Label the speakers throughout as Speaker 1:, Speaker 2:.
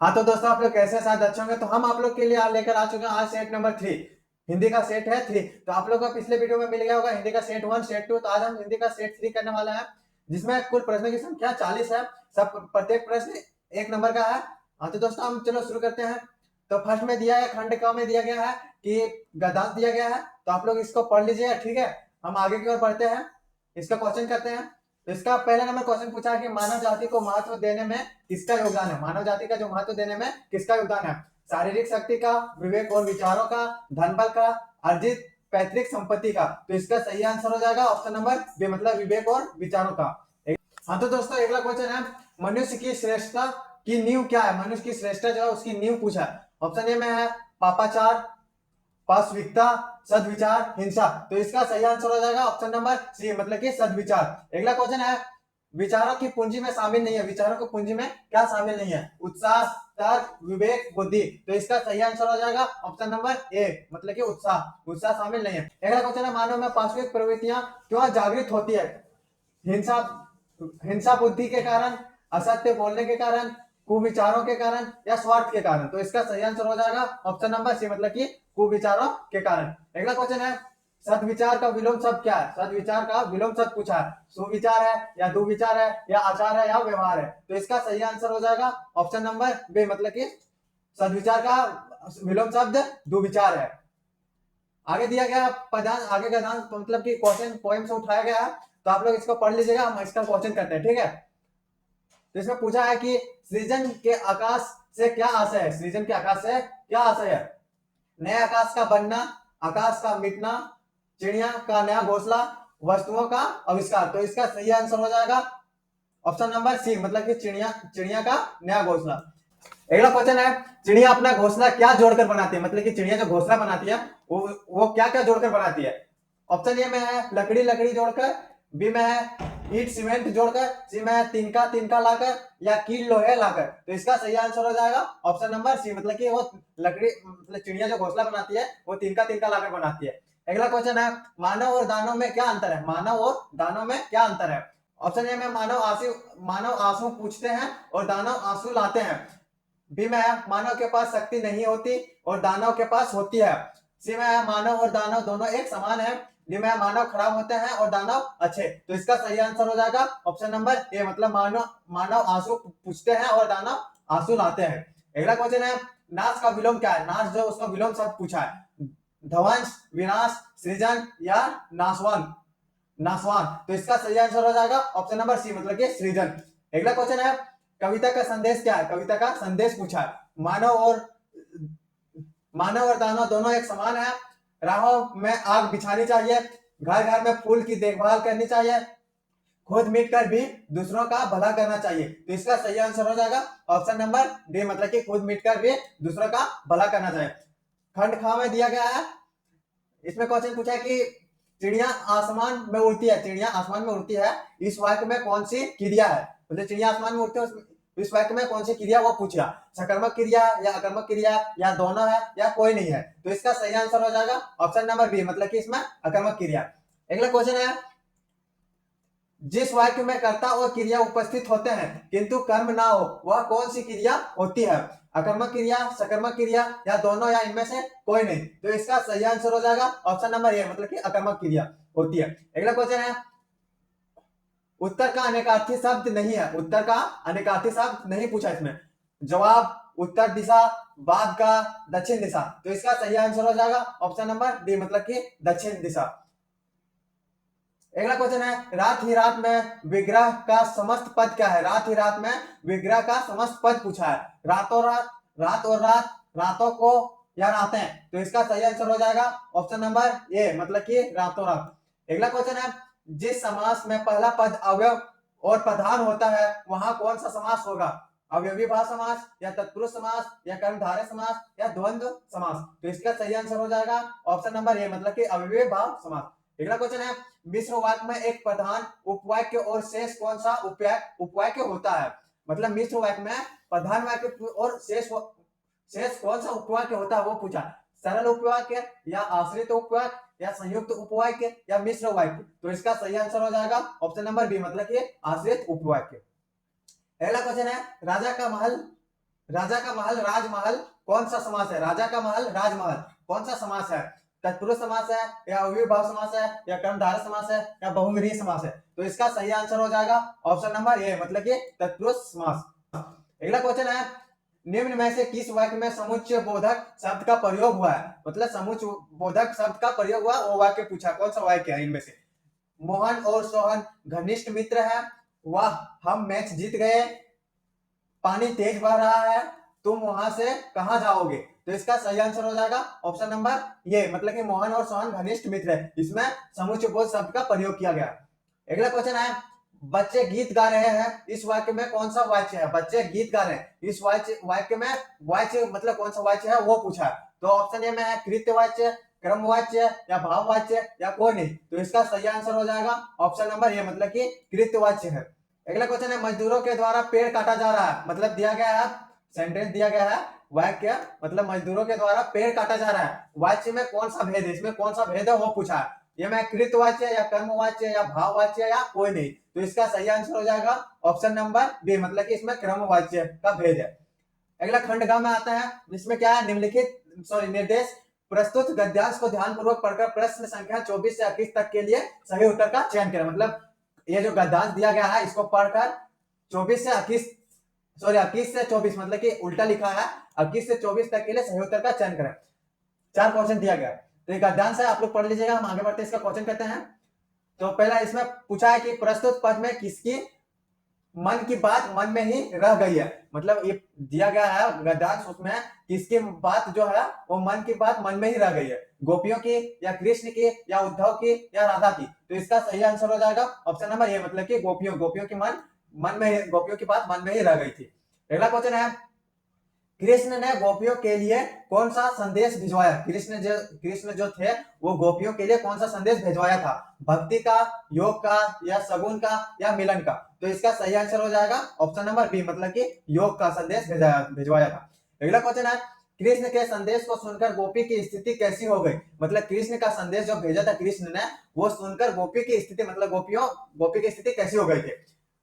Speaker 1: हाँ तो दोस्तों आप लोग कैसे साथ अच्छे होंगे। तो हम आप लोग के लिए आज लेकर आ चुके हैं आज सेट नंबर 3। हिंदी का सेट है 3। तो आप लोग को पिछले वीडियो में मिल गया होगा हिंदी का सेट 1 सेट 2। तो आज हम हिंदी का सेट 3 करने वाले हैं, जिसमें कुल प्रश्नों की संख्या 40 है। सब प्रत्येक प्रश्न 1 नंबर का है। हाँ तो दोस्तों हम चलो शुरू करते हैं। तो फर्स्ट में दिया है, खंड क में दिया गया है कि गद्यांश दिया गया है। तो आप लोग इसको पढ़ लीजिए, ठीक है। हम आगे की ओर बढ़ते हैं, इसका क्वेश्चन करते हैं। तो इसका पहला नंबर क्वेश्चन पूछा है कि मानव जाति को महत्व देने में किसका योगदान है। मानव जाति का जो महत्व देने में किसका योगदान है? शारीरिक शक्ति का, विवेक और विचारों का, धन बल का, अर्जित पैतृक संपत्ति का। तो इसका सही आंसर हो जाएगा ऑप्शन नंबर बी, मतलब विवेक और विचारों का। हाँ तो दोस्तों अगला क्वेश्चन है, मनुष्य की श्रेष्ठता की नींव क्या है? मनुष्य की श्रेष्ठता जो है उसकी नींव पूछा है। ऑप्शन ए में है पापाचार, पाशविकता, सदविचार, हिंसा। तो इसका सही आंसर हो जाएगा ऑप्शन नंबर सी, मतलब कि सदविचार। अगला क्वेश्चन है, विचारों की पूंजी में शामिल नहीं है। विचारों की पूंजी में क्या शामिल नहीं है? उत्साह, तर्क, विवेक, बुद्धि। तो इसका सही आंसर हो जाएगा ऑप्शन नंबर ए, मतलब कि उत्साह। उत्साह शामिल नहीं है। अगला क्वेश्चन है, मानव में पाशविक प्रवृत्तियां क्यों जागृत होती है? हिंसा, हिंसा बुद्धि के कारण, असत्य बोलने के कारण, कुविचारों के कारण या स्वार्थ के कारण। तो इसका सही आंसर हो जाएगा ऑप्शन नंबर सी, मतलब कि कुविचारों के कारण। अगला क्वेश्चन है, सदविचार का विलोम शब्द क्या है? सदविचार का विलोम शब्द पूछा है। सुविचार है या दुविचार है या आचार है या व्यवहार है। तो इसका सही आंसर हो जाएगा ऑप्शन नंबर बी, मतलब कि सदविचार का विलोम शब्द दुविचार है। आगे दिया गया पदान, आगे का दान मतलब कि क्वेश्चन पोएम से उठाया गया है। तो आप लोग इसको पढ़ लीजिएगा, हम इसका क्वेश्चन करते हैं, ठीक है। तो इसमें पूछा है कि सृजन के आकाश से क्या आशय है? सृजन के आकाश से क्या आशय है? नए आकाश का बनना, आकाश का मिटना, चिड़िया का नया घोंसला, वस्तुओं का आविष्कार। तो इसका सही आंसर हो जाएगा ऑप्शन नंबर सी, मतलब कि चिड़िया, चिड़िया का नया घोंसला। अगला क्वेश्चन है, चिड़िया अपना घोंसला क्या जोड़कर बनाती है? मतलब कि चिड़िया जो घोंसला बनाती है वो क्या क्या जोड़कर बनाती है? ऑप्शन ए में है लकड़ी लकड़ी जोड़कर, बी में है ईट सीमेंट जोड़कर, सी में है तिनका तिनका लाकर या कील लोहे लाकर। तो इसका सही आंसर हो जाएगा ऑप्शन नंबर सी, मतलब कि वो लकड़ी, मतलब चिड़िया जो घोंसला बनाती है वो तिनका तिनका लाकर बनाती है। अगला क्वेश्चन है, मानव और दानव में क्या अंतर है? मानव और दानव में क्या अंतर है? ऑप्शन ए में मानव आंसू पूछते हैं और दानव आंसू लाते हैं। बी में है मानव के पास शक्ति नहीं होती और दानव के पास होती है। सी में है मानव और दानव दोनों एक समान है। डी में है मानव खराब होते हैं और दानव अच्छे। तो इसका सही आंसर हो जाएगा ऑप्शन नंबर ए, मतलब मानव मानव आंसू पूछते हैं और दानव आंसू लाते हैं। अगला क्वेश्चन है, नाश का विलोम क्या है? नाश जो उसका विलोम शब्द पूछा है, ध्वंस, विनाश, सृजन या नाशवान, नासवान। तो इसका सही आंसर हो जाएगा ऑप्शन नंबर सी, मतलब कि सृजन। अगला क्वेश्चन है, कविता का संदेश क्या है? कविता का संदेश पूछा है। मानव और दानव दोनों एक समान है, राहों में आग बिछानी चाहिए, घर घर में फूल की देखभाल करनी चाहिए, खुद मिट कर भी दूसरों का भला करना चाहिए। तो इसका सही आंसर हो जाएगा ऑप्शन नंबर डी, मतलब कि खुद मिट कर भी दूसरों का भला करना चाहिए। खंड खा में दिया गया है, इसमें क्वेश्चन पूछा है कि चिड़िया आसमान में उड़ती है, चिड़िया आसमान में उड़ती है, इस वाक्य में कौन सी क्रिया है? मतलब चिड़िया आसमान में उड़ती है, इस वाक्य में कौन सी क्रिया वो पूछा। सकर्मक क्रिया या अकर्मक क्रिया या दोनों है या कोई नहीं है। तो इसका सही आंसर हो जाएगा ऑप्शन नंबर बी, मतलब कि इसमें अकर्मक क्रिया। अगला क्वेश्चन है, जिस वाक्य में कर्ता और क्रिया उपस्थित होते हैं किंतु कर्म ना हो, वह कौन सी क्रिया होती है? अकर्मक क्रिया, सकर्मक क्रिया या दोनों या इनमें से कोई नहीं। तो इसका सही आंसर हो जाएगा ऑप्शन नंबर ए, मतलब कि अकर्मक क्रिया होती है। अगला क्वेश्चन है, उत्तर का अनेकार्थी शब्द नहीं है। उत्तर का अनेकार्थी शब्द नहीं पूछा इसमें। जवाब, उत्तर दिशा, बाद का, दक्षिण दिशा। तो इसका सही आंसर हो जाएगा ऑप्शन नंबर डी, मतलब कि दक्षिण दिशा। अगला क्वेश्चन है, रात ही रात में विग्रह का समस्त पद क्या है? रात ही रात में विग्रह का समस्त पद पूछा है। रातों रात, रात और रात, रातों को या रातें। तो इसका सही आंसर हो जाएगा ऑप्शन नंबर ए, मतलब कि रातों रात। अगला क्वेश्चन है, जिस समास में पहला पद अवयव और प्रधान होता है वहां कौन सा समास होगा? अवयवी भाव समास या तत्पुरुष समास या कर्मधारय समास या द्वंद्व समास। तो इसका सही आंसर हो जाएगा ऑप्शन नंबर ए, मतलब कि अवयवी भाव समास। अगला क्वेश्चन है, मिश्र वाक्य में एक प्रधान उपवाक्य और शेष कौन सा उपवाक्य होता है? मतलब मिश्र वाक्य में प्रधान वाक्य और शेष कौन सा उपवाक्य होता है वो पूछा। सरल उपवाक्य या आश्रित उपवाक्य या संयुक्त उपवाक्य या मिश्र वाक्य। तो इसका सही आंसर हो जाएगा ऑप्शन नंबर बी, मतलब कि आश्रित उपवाक्य। अगला क्वेश्चन है, राजा का महल राजा का महल राजमहल कौन सा समास है? राजा का महल राजमहल कौन सा समास है? तत्पुरुष समास है या अव्ययीभाव समास है या कर्मधारय समास है या बहुव्रीहि समास है? तो इसका सही आंसर हो जाएगा ऑप्शन नंबर ए, मतलब कि तत्पुरुष समास। अगला क्वेश्चन है, निम्न में से किस वाक्य में समुच्चय बोधक शब्द का प्रयोग हुआ है? मतलब समुच्चय बोधक शब्द का प्रयोग हुआ, वो वाक्य पूछा, कौन सा वाक्य है इनमें से? मोहन और सोहन घनिष्ठ मित्र है, वाह हम मैच जीत गए, पानी तेज बह रहा है, तुम वहां से कहां जाओगे? तो इसका सही आंसर हो जाएगा ऑप्शन नंबर ये, मतलब कि मोहन और सोहन घनिष्ठ मित्र है, इसमें समुच्चय बोध शब्द का प्रयोग किया गया। अगला क्वेश्चन है, बच्चे गीत गा रहे हैं, इस वाक्य में कौन सा वाच्य है? बच्चे गीत गा रहे हैं, इस वाक्य में वाच्य मतलब कौन सा वाच्य है वो पूछा है। तो ऑप्शन ए में है कृत्यवाच्य, क्रमवाच्य या भाववाच्य या कोई नहीं। तो इसका सही आंसर हो जाएगा ऑप्शन नंबर ए, मतलब कि कृत्यवाच्य है। अगला क्वेश्चन है, मजदूरों के द्वारा पेड़ काटा जा रहा है, मतलब दिया गया है सेंटेंस दिया गया है वाक्य, मतलब मजदूरों के द्वारा पेड़ काटा जा रहा है, वाच्य में कौन सा भेद है, इसमें कौन सा भेद है वो पूछा है। ये में कृतवाच्य या कर्मवाच्य या भाववाच्य या कोई नहीं। तो इसका सही आंसर हो जाएगा ऑप्शन नंबर बी, मतलब कि इसमें क्रमवाच्य का भेद है। अगला खंड ग में आता है, जिसमें क्या है, निम्नलिखित निर्देश प्रस्तुत गद्यांश को ध्यानपूर्वक पढ़कर प्रश्न संख्या 24 से 21 तक के लिए सही उत्तर का चयन करें। मतलब ये जो गद्यांश दिया गया है इसको पढ़कर 24 से 21 21 से 24, मतलब कि उल्टा लिखा है, 21 से 24 तक के लिए सही उत्तर का चयन करें। 4 क्वेश्चन दिया गया है, तो ये गद्यांश है, आप लोग पढ़ लीजिएगा। हम आगे बढ़ते इसका क्वेश्चन करते हैं। तो पहला इसमें पूछा है कि प्रस्तुत पद में किसकी मन की बात मन में ही रह गई है, मतलब ये दिया गया है गद्यांश, उसमें किसकी बात जो है वो मन की बात मन में ही रह गई है, गोपियों की या कृष्ण की या उद्धव की या राधा की? तो इसका सही आंसर हो जाएगा ऑप्शन नंबर ए, मतलब कि गोपियों की गोपियों की बात मन में ही रह गई थी। अगला क्वेश्चन है, कृष्ण ने गोपियों के लिए कौन सा संदेश भिजवाया? कृष्ण जो थे वो गोपियों के लिए कौन सा संदेश भिजवाया था? भक्ति का, योग का या सगुन का या मिलन का? तो इसका सही आंसर हो जाएगा ऑप्शन नंबर बी, मतलब कि योग का संदेश भिजवाया था। अगला क्वेश्चन है, कृष्ण के संदेश को सुनकर गोपी की स्थिति कैसी हो गई? मतलब कृष्ण का संदेश जो भेजा था कृष्ण ने, वो सुनकर गोपी की स्थिति, मतलब गोपी की स्थिति कैसी हो गई थी?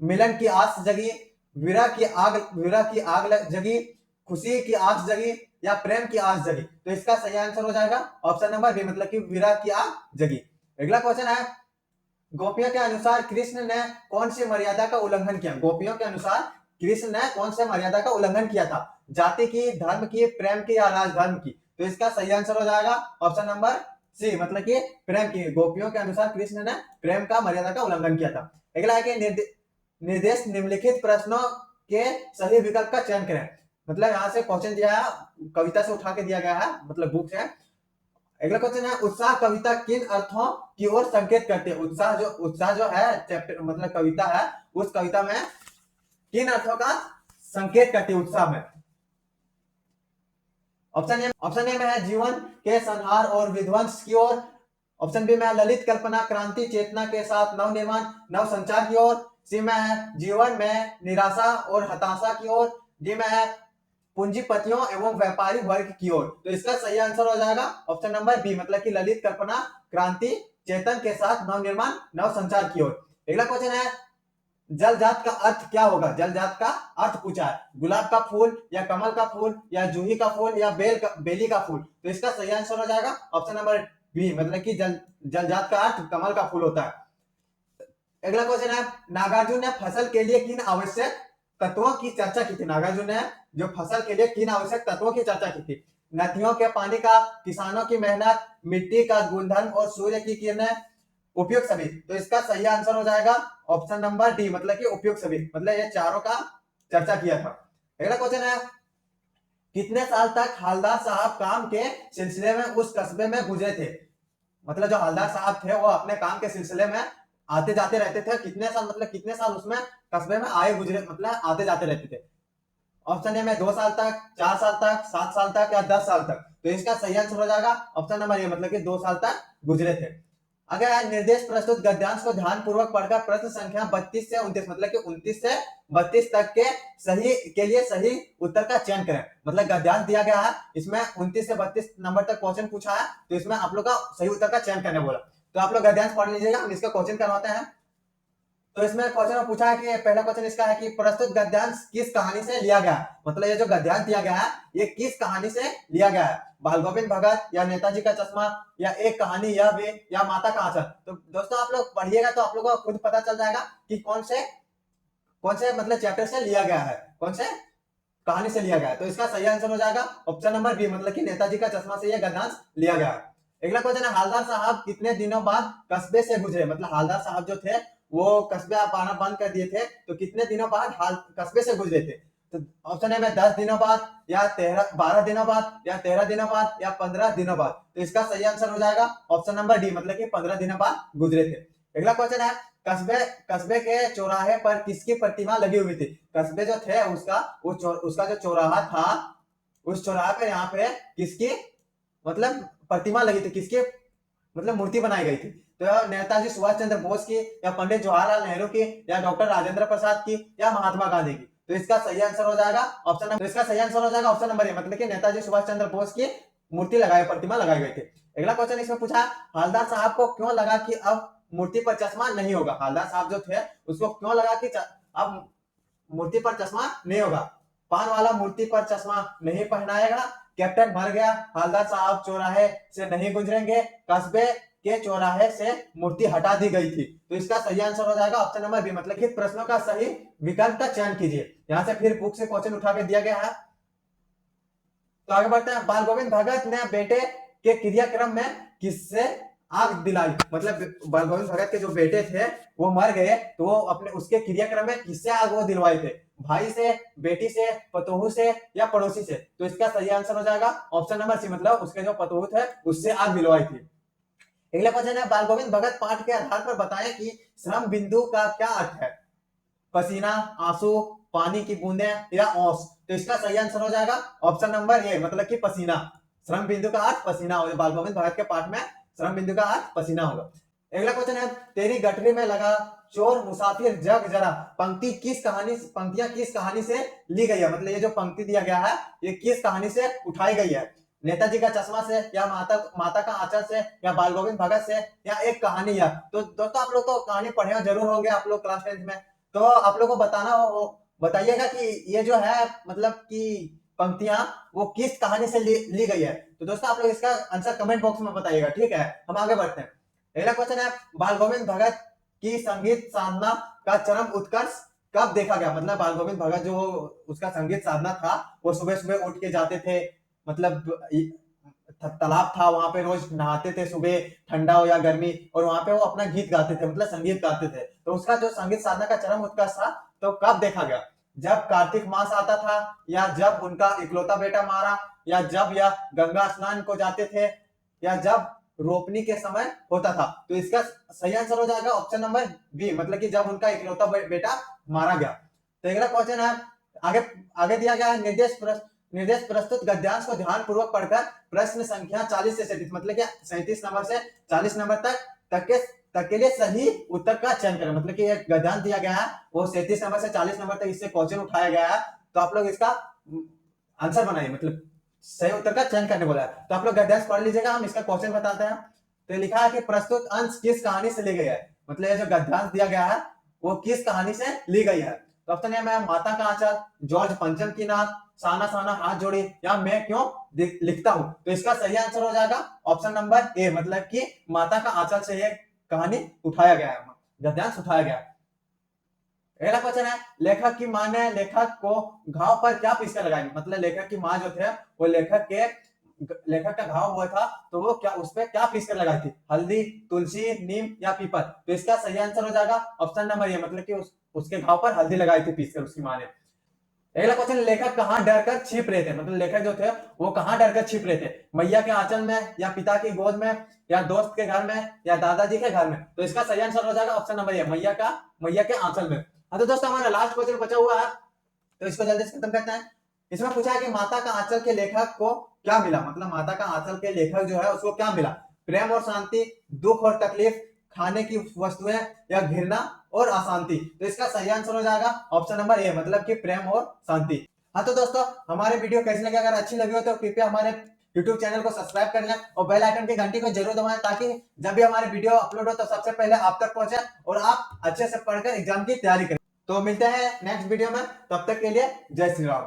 Speaker 1: मिलन की आस जगी, विरह की आग जगी, खुशी की आग जगी या प्रेम की आग जगी? तो इसका सही आंसर हो जाएगा ऑप्शन नंबर बी, मतलब कि विरह की आग जगी। अगला क्वेश्चन है, गोपियों के अनुसार कृष्ण ने कौन सी मर्यादा का उल्लंघन किया? गोपियों के अनुसार कृष्ण ने कौन से मर्यादा का उल्लंघन किया था? जाति की, धर्म की, प्रेम की या राजधर्म की? तो इसका सही आंसर हो जाएगा ऑप्शन नंबर सी, मतलब कि प्रेम की। गोपियों के अनुसार कृष्ण ने प्रेम का मर्यादा का उल्लंघन किया था। अगला है कि निर्देश निम्नलिखित प्रश्नों के सही विकल्प का चयन करें। मतलब यहाँ से क्वेश्चन दिया है, कविता से उठा के दिया गया है, मतलब बुक से। अगला क्वेश्चन है, उत्साह कविता किन अर्थों की ओर संकेत करती है? उत्साह जो है चैप्टर, मतलब कविता है, उस कविता में किन अर्थों का संकेत करती है उत्साह में? ऑप्शन ए में है जीवन के संहार और विध्वंस की ओर। ऑप्शन बी में है ललित कल्पना क्रांति चेतना के साथ नव निर्माण नव संचार की ओर। सी में है जीवन में निराशा और हताशा की ओर। डी में है पूंजीपतियों एवं व्यापारी वर्ग की ओर। तो इसका सही आंसर हो जाएगा ऑप्शन नंबर बी, मतलब कि ललित कल्पना क्रांति चेतन के साथ नव निर्माण नव संचार की ओर। अगला क्वेश्चन है, जलजात का अर्थ क्या होगा? जलजात का अर्थ पूछा है, गुलाब का फूल या कमल का फूल या जूही का फूल या बेली का फूल? तो इसका सही आंसर हो जाएगा ऑप्शन नंबर बी, मतलब कि जलजात का अर्थ कमल का फूल होता है। अगला क्वेश्चन है, नागार्जुन ने फसल के लिए किन आवश्यक तत्वों की चर्चा की थी? नागार्जुन ने जो फसल के लिए किन आवश्यक तत्वों की चर्चा की थी? नदियों के पानी का, किसानों की मेहनत, मिट्टी का गुणधर्म और सूर्य की किरणें, उपयुक्त सभी? तो इसका सही आंसर हो जाएगा ऑप्शन नंबर डी, मतलब कि उपयुक्त सभी, मतलब ये चारों का चर्चा किया था। अगला क्वेश्चन है, कितने साल तक हवलदार साहब काम के सिलसिले में उस कस्बे में गुजरे थे? मतलब जो हवलदार साहब थे वो अपने काम के सिलसिले में आते जाते रहते थे, कितने साल, मतलब कितने साल उसमें कस्बे में आए गुजरे, मतलब आते जाते रहते थे? ऑप्शन ए में 2 साल तक, 4 साल तक, 7 साल तक या 10 साल तक? तो इसका सही आंसर हो जाएगा ऑप्शन नंबर ए, मतलब कि 2 साल तक गुजरे थे। अगर निर्देश प्रस्तुत गद्यांश को ध्यान पूर्वक पढ़कर प्रश्न संख्या 32 से 29, मतलब कि 29 से 32 तक के लिए सही उत्तर का चयन करें। मतलब गद्यांश दिया गया है, इसमें 29 से 32 नंबर तक क्वेश्चन पूछा है, तो इसमें आप लोग का सही उत्तर का चयन करने बोला। तो आप लोग गद्यांश पढ़ लीजिएगा, हम इसका क्वेश्चन करवाते हैं। तो इसमें क्वेश्चन में पूछा है कि पहला क्वेश्चन इसका है कि प्रस्तुत गद्यांश किस कहानी से लिया गया है, मतलब ये जो गद्यांश दिया गया है ये किस कहानी से लिया गया है, बाल गोविंद भगत या नेताजी का चश्मा या एक कहानी यह भी या माता का आंचल। तो दोस्तों आप लोग पढ़िएगा तो आप लोगों को खुद पता चल जाएगा कि कौन से मतलब चैप्टर से लिया गया है, कौन से कहानी से लिया गया है। तो इसका सही आंसर हो जाएगा ऑप्शन नंबर बी, मतलब कि नेताजी का चश्मा से यह गद्यांश लिया गया है। अगला क्वेश्चन है हालदार साहब कितने दिनों बाद कस्बे से गुजरे, मतलब हालदार साहब जो थे वो कस्बे आना बंद कर दिए थे, तो कितने दिनों बाद कस्बे से गुजरे थे। तो ऑप्शन है में 10 दिनों बाद या 12 दिनों बाद या 13 दिनों बाद या 15 दिनों बाद। तो इसका सही आंसर हो जाएगा ऑप्शन नंबर डी, मतलब कि 15 दिनों बाद गुजरे थे। अगला क्वेश्चन है कस्बे के चौराहे पर किसकी प्रतिमा लगी हुई थी। कस्बे जो थे उसका जो चौराहा था, उस चौराहे पे यहाँ पे किसकी मतलब प्रतिमा लगी थी, किसकी मतलब मूर्ति बनाई गई थी। तो नेताजी सुभाष चंद्र बोस की या पंडित जवाहरलाल नेहरू की या डॉक्टर राजेंद्र प्रसाद की या महात्मा गांधी की। तो इसका सही आंसर हो जाएगा ऑप्शन नंबर, इसका सही आंसर हो जाएगा ऑप्शन नंबर ए, मतलब कि नेताजी सुभाष चंद्र बोस की मूर्ति प्रतिमा लगाई गई थी। अगला क्वेश्चन इसमें पूछा हालदार साहब को क्यों लगा कि अब मूर्ति पर चश्मा नहीं होगा। हालदार साहब जो थे उसको क्यों लगा कि अब मूर्ति पर चश्मा नहीं होगा। पान वाला मूर्ति पर चश्मा नहीं पहनाएगा, कैप्टन मर गया, हालदार साहब चौराहे से नहीं गुजरेंगे, कस्बे के चौराहे से मूर्ति हटा दी गई थी। तो इसका सही आंसर हो जाएगा ऑप्शन नंबर बी, मतलब कि प्रश्नों का सही विकल्प का चयन कीजिए। यहां से फिर बुक से क्वेश्चन उठा के दिया गया है। तो आगे बढ़ते हैं। बाल गोविंद भगत ने बेटे के क्रियाक्रम में किससे आग दिलाई, मतलब बाल गोविंद भगत के जो बेटे थे वो मर गए, तो वो अपने उसके क्रियाक्रम में किससे आग वो दिलवाए थे, भाई से, बेटी से, पतोहू से या पड़ोसी से। तो इसका सही आंसर हो जाएगा ऑप्शन नंबर सी, मतलब उसके जो पतोहू थे उससे आग दिलवाई थी। अगला क्वेश्चन है बाल गोविंद भगत पाठ के आधार पर बताएं कि श्रम बिंदु का क्या अर्थ है, पसीना, आंसू, पानी की बूंदें या ओस। तो इसका सही आंसर हो जाएगा ऑप्शन नंबर ए, मतलब कि पसीना। श्रम बिंदु का अर्थ पसीना होगा, बाल गोविंद भगत के पाठ में श्रम बिंदु का अर्थ पसीना होगा। अगला क्वेश्चन है तेरी गठरी में लगा चोर मुसाफिर जग जरा पंक्तियां किस कहानी से ली गई है, मतलब ये जो पंक्ति दिया गया है ये किस कहानी से उठाई गई है, नेताजी का चश्मा से या माता का आंचल से या बाल गोविंद भगत से या एक कहानी है। तो दोस्तों आप लोग तो कहानी पढ़े जरूर होंगे आप लोग क्लास 10 में, तो आप लोग को बताइएगा कि ये जो है मतलब कि पंक्तियां वो किस कहानी से ली गई है। तो दोस्तों आप लोग इसका आंसर कमेंट बॉक्स में बताइएगा, ठीक है। हम आगे बढ़ते हैं। अगला क्वेश्चन है बाल गोविंद भगत की संगीत साधना का चरम उत्कर्ष कब देखा गया, मतलब बाल गोविंद भगत जो उसका संगीत साधना था वो सुबह सुबह उठ के जाते थे, मतलब तालाब था वहां पे, रोज नहाते थे सुबह, ठंडा हो या गर्मी, और वहां पे वो अपना गीत गाते थे, मतलब संगीत गाते थे। तो उसका जो संगीत साधना का चरम उत्कर्ष था तो कब देखा गया, जब कार्तिक मास आता था, या जब उनका इकलौता बेटा मारा, या जब यह गंगा स्नान को जाते थे, या जब रोपनी के समय होता था। तो इसका सही आंसर हो जाएगा ऑप्शन नंबर बी, मतलब कि जब उनका इकलौता बेटा मारा गया। तो अगला क्वेश्चन है आगे आगे दिया गया है निर्देश प्रस्तुत गद्यांश को ध्यान पूर्वक पढ़कर प्रश्न संख्या 40 से 37, मतलब कि 37 नंबर से 40 नंबर तक के लिए सही उत्तर का चयन करें। मतलब कि एक गद्यांश दिया गया है वो 37 नंबर से 40 नंबर तक इससे क्वेश्चन उठाया गया है, तो आप लोग इसका आंसर बनाइए, मतलब सही उत्तर का चयन करने बोला है। तो आप लोग गद्यांश पढ़ लीजिएगा, हम इसका क्वेश्चन बताते हैं। तो लिखा है कि प्रस्तुत अंश किस कहानी से ली गई है, मतलब ये जो गद्यांश दिया गया है वो किस कहानी से ली गई है। तो ऑप्शन है मैं माता का आंचल, जॉर्ज पंचम की नाथ, साना साना हाथ जोड़ी, या मैं क्यों लिखता हूं। तो इसका सही आंसर हो जाएगा ऑप्शन नंबर ए, मतलब कि माता का आंचल से ये कहानी उठाया गया है, गद्यांश उठाया गया। अगला क्वेश्चन है लेखक की मां ने लेखक को घाव पर क्या पीसकर लगाई, मतलब लेखक की मां जो थे वो लेखक का घाव हुआ था तो वो क्या उस पर क्या पीसकर लगाई थी, हल्दी, तुलसी, नीम या पीपल। तो इसका सही आंसर हो जाएगा ऑप्शन नंबर ए, मतलब कि उसके घाव पर हल्दी लगाई थी पीसकर उसकी मां ने। अगला क्वेश्चन लेखक कहां डरकर छिप रहे थे, मतलब लेखक जो थे वो कहां डरकर छिप रहे थे, मैया के आंचल में, या पिता की गोद में, या दोस्त के घर में, या दादाजी के घर में। तो इसका सही आंसर हो जाएगा ऑप्शन नंबर ए, मैया के आंचल में। हाँ तो दोस्तों हमारा लास्ट क्वेश्चन बचा हुआ है तो इसको जल्दी से खत्म करते हैं। इसमें पूछा है कि माता का आंचल के लेखक को क्या मिला, मतलब माता का आंचल के लेखक जो है उसको क्या मिला, प्रेम और शांति, दुख और तकलीफ, खाने की वस्तुएं, या घृणा और अशांति। तो इसका सही आंसर हो जाएगा ऑप्शन नंबर ए, मतलब कि प्रेम और शांति। हाँ तो दोस्तों, हमारे वीडियो कैसी लगे, अगर अच्छी लगी हो तो कृपया हमारे YouTube चैनल को सब्सक्राइब कर लें और बेल आइकन की घंटी को जरूर दबाएं, ताकि जब भी हमारे वीडियो अपलोड हो तो सबसे पहले आप तक पहुंचे और आप अच्छे से पढ़कर एग्जाम की तैयारी करें। तो मिलते हैं नेक्स्ट वीडियो में, तब तक के लिए जय श्री राम।